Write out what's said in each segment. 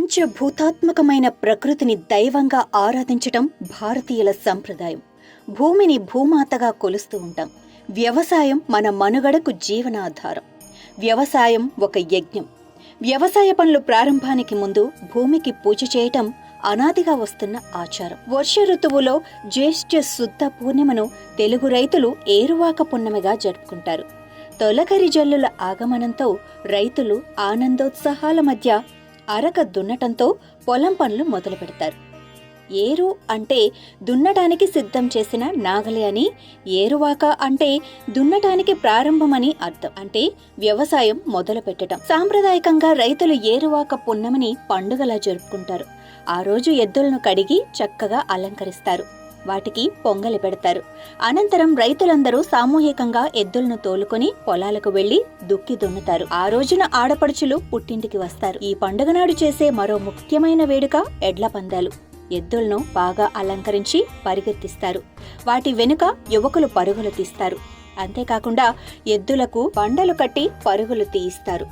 పంచభూతాత్మకమైన ప్రకృతిని దైవంగా ఆరాధించటం భారతీయుల సంప్రదాయం. భూమిని భూమాతగా కొలుస్తూ ఉంటాం. వ్యవసాయం మన మనుగడకు జీవనాధారం. వ్యవసాయం ఒక యజ్ఞం. వ్యవసాయ పనులు ప్రారంభానికి ముందు భూమికి పూజ చేయటం అనాదిగా వస్తున్న ఆచారం. వర్ష ఋతువులో జ్యేష్ఠ శుద్ధ పూర్ణిమను తెలుగు రైతులు ఏరువాక పున్నమిగా జరుపుకుంటారు. తొలకరి జల్లుల ఆగమనంతో రైతులు ఆనందోత్సాహాల మధ్య అరక దున్నటంతో పొలం పనులు మొదలు పెడతారు. ఏరు అంటే దున్నటానికి సిద్ధం చేసిన నాగలి అని, ఏరువాక అంటే దున్నటానికి ప్రారంభమని అర్థం. అంటే వ్యవసాయం మొదలు పెట్టడం. సాంప్రదాయకంగా రైతులు ఏరువాక పున్నమిని పండుగలా జరుపుకుంటారు. ఆ రోజు ఎద్దులను కడిగి చక్కగా అలంకరిస్తారు. వాటికి పొంగలి పెడతారు. అనంతరం రైతులందరూ సామూహికంగా ఎద్దులను తోలుకొని పొలాలకు వెళ్లి దుక్కి దున్నుతారు. ఆ రోజున ఆడపడుచులు పుట్టింటికి వస్తారు. ఈ పండుగ నాడు చేసే మరో ముఖ్యమైన వేడుక ఎడ్ల పందాలు. ఎద్దులను బాగా అలంకరించి పరిగెత్తిస్తారు. వాటి వెనుక యువకులు పరుగులు తీస్తారు. అంతేకాకుండా ఎద్దులకు బండలు కట్టి పరుగులు తీయిస్తారు.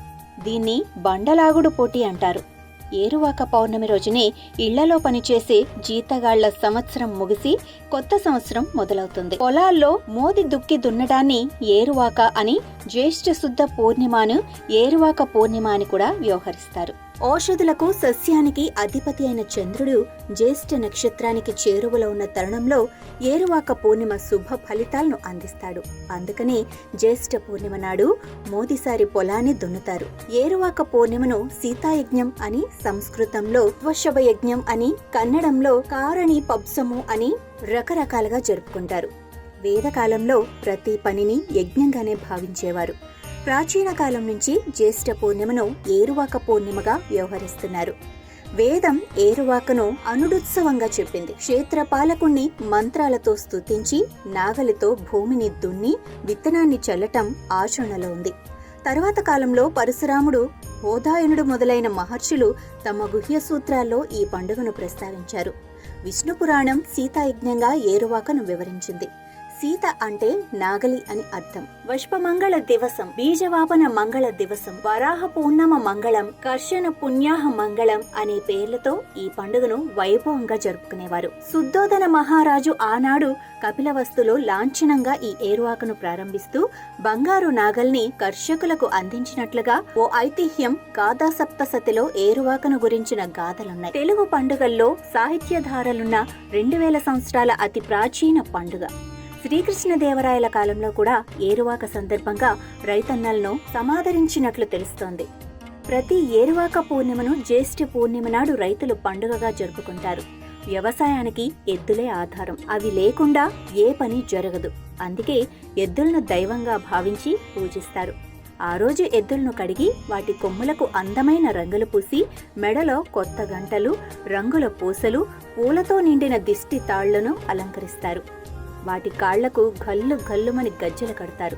దీన్ని బండలాగుడు పోటీ అంటారు. ఏరువాక పౌర్ణమి రోజునే ఇళ్లలో పనిచేసే జీతగాళ్ల సంవత్సరం ముగిసి కొత్త సంవత్సరం మొదలవుతుంది. పొలాల్లో మోది దుక్కి దున్నడాన్ని ఏరువాక అని, జ్యేష్ఠ శుద్ధ పూర్ణిమను ఏరువాక పూర్ణిమ అని కూడా వ్యవహరిస్తారు. ఔషధులకు సస్యానికి అధిపతి అయిన చంద్రుడు జ్యేష్ఠ నక్షత్రానికి చేరువలో ఉన్న తరుణంలో ఏరువాక పూర్ణిమ శుభ ఫలితాలను అందిస్తాడు. అందుకనే జ్యేష్ఠ పూర్ణిమ నాడు మోదిసారి పొలాన్ని దున్నుతారు. ఏరువాక పూర్ణిమను సీతాయజ్ఞం అని సంస్కృతంలో వృషభ యజ్ఞం అని, కన్నడంలో కారణి పబ్సము అని రకరకాలుగా జరుపుకుంటారు. వేదకాలంలో ప్రతి పనిని యజ్ఞంగానే భావించేవారు. ప్రాచీన కాలం నుంచి జ్యేష్ఠ పూర్ణిమను ఏరువాక పూర్ణిమగా వ్యవహరిస్తున్నారు. వేదం ఏరువాకను అనుడుత్సవంగా చెప్పింది. క్షేత్రపాలకుణ్ణి మంత్రాలతో స్తుతించి నాగలితో భూమిని దున్ని విత్తనాన్ని చల్లటం ఆచరణలో ఉంది. తరువాత కాలంలో పరశురాముడు, బోధాయనుడు మొదలైన మహర్షులు తమ గుహ్య సూత్రాల్లో ఈ పండుగను ప్రస్తావించారు. విష్ణు పురాణం సీతాయజ్ఞంగా ఏరువాకను వివరించింది. సీత అంటే నాగలి అని అర్థం. వష్పమంగళ దివసం, బీజవాపన మంగళ దివసం, వరాహ పూర్ణమ మంగళం, కర్షణ పుణ్యాహ మంగళం అనే పేర్లతో ఈ పండుగను వైభవంగా జరుపుకునేవారు. శుద్ధోదన మహారాజు ఆనాడు కపిలవస్తులో లాంఛనంగా ఈ ఏరువాకను ప్రారంభిస్తూ బంగారు నాగల్ని కర్షకులకు అందించినట్లుగా ఓ ఐతిహ్యం. గాథా సప్తసతిలో ఏరువాకను గురించిన గాథలున్నాయి. తెలుగు పండుగల్లో సాహిత్యధారలున్న 2000 సంవత్సరాల అతి ప్రాచీన పండుగ. శ్రీకృష్ణదేవరాయల కాలంలో కూడా ఏరువాక సందర్భంగా రైతన్నలను సమాదరించినట్లు తెలుస్తోంది. ప్రతి ఏరువాక పూర్ణిమను జ్యేష్ఠ పూర్ణిమ నాడు రైతులు పండుగగా జరుపుకుంటారు. వ్యవసాయానికి ఎద్దులే ఆధారం. అవి లేకుండా ఏ పని జరగదు. అందుకే ఎద్దులను దైవంగా భావించి పూజిస్తారు. ఆ రోజు ఎద్దులను కడిగి వాటి కొమ్ములకు అందమైన రంగులు పూసి, మెడలో కొత్త గంటలు, రంగుల పూసలు, పూలతో నిండిన దిష్టి తాళ్లను అలంకరిస్తారు. వాటి కాళ్లకు గల్లు గల్లుమని గజ్జెలు కడతారు.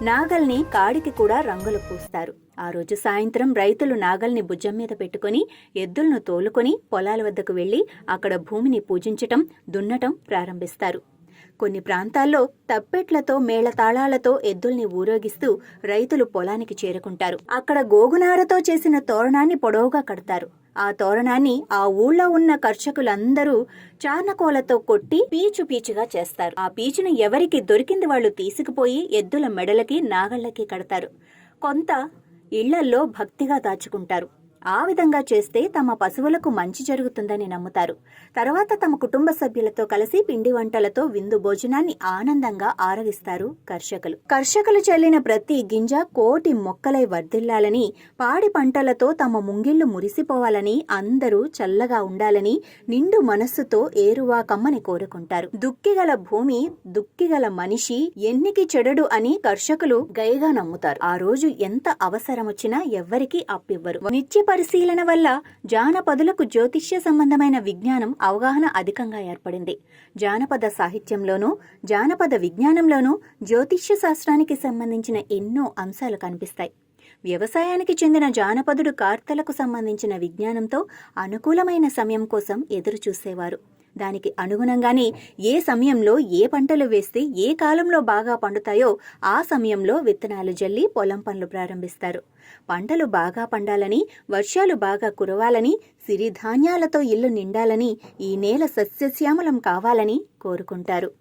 నాగల్ని కాడికి కూడా రంగులు పూస్తారు. ఆ రోజు సాయంత్రం రైతులు నాగల్ని భుజం మీద పెట్టుకుని ఎద్దులను తోలుకొని పొలాల వద్దకు వెళ్లి అక్కడ భూమిని పూజించటం, దున్నటం ప్రారంభిస్తారు. కొన్ని ప్రాంతాల్లో తప్పెట్లతో మేళతాళాలతో ఎద్దుల్ని ఊరేగిస్తూ రైతులు పొలానికి చేరుకుంటారు. అక్కడ గోగునారతో చేసిన తోరణాన్ని పొడవుగా కడతారు. ఆ తోరణాన్ని ఆ ఊళ్ళో ఉన్న కర్షకులందరూ చార్నకోలతో కొట్టి పీచుగా చేస్తారు. ఆ పీచును ఎవరికి దొరికింది వాళ్ళు తీసుకుపోయి ఎద్దుల మెడలకి, నాగళ్లకి కడతారు. కొంత ఇళ్లల్లో భక్తిగా దాచుకుంటారు. ఆ విధంగా చేస్తే తమ పశువులకు మంచి జరుగుతుందని నమ్ముతారు. తర్వాత తమ కుటుంబ సభ్యులతో కలిసి పిండి వంటలతో విందు భోజనాన్ని ఆనందంగా ఆరగిస్తారు కర్షకులు. కర్షకులు చల్లిన ప్రతి గింజ కోటి మొక్కలై వర్ధిల్లాలని, పాడి పంటలతో తమ ముంగిళ్లు మురిసిపోవాలని, అందరూ చల్లగా ఉండాలని నిండు మనస్సుతో ఏరువాకమ్మని కోరుకుంటారు. దుక్కిగల భూమి, దుక్కిగల మనిషి ఎన్నికి చెడడు అని కర్షకులు గయగా నమ్ముతారు. ఆ రోజు ఎంత అవసరమొచ్చినా ఎవ్వరికీ అప్పివ్వరు. నిత్య పరిశీలన వల్ల జానపదులకు జ్యోతిష్య సంబంధమైన విజ్ఞానం అవగాహన అధికంగా ఏర్పడింది. జానపద సాహిత్యంలోనూ జానపద విజ్ఞానంలోనూ జ్యోతిష్య శాస్త్రానికి సంబంధించిన ఎన్నో అంశాలు కనిపిస్తాయి. వ్యవసాయానికి చెందిన జానపదుడు కార్తెలకు సంబంధించిన విజ్ఞానంతో అనుకూలమైన సమయం కోసం ఎదురు చూసేవారు. దానికి అనుగుణంగానే ఏ సమయంలో ఏ పంటలు వేస్తే ఏ కాలంలో బాగా పండుతాయో ఆ సమయంలో విత్తనాలు జల్లి పొలం పనులు ప్రారంభిస్తారు. పంటలు బాగా పండాలని, వర్షాలు బాగా కురవాలని, సిరిధాన్యాలతో ఇల్లు నిండాలని, ఈ నేల సస్యశ్యామలం కావాలని కోరుకుంటారు.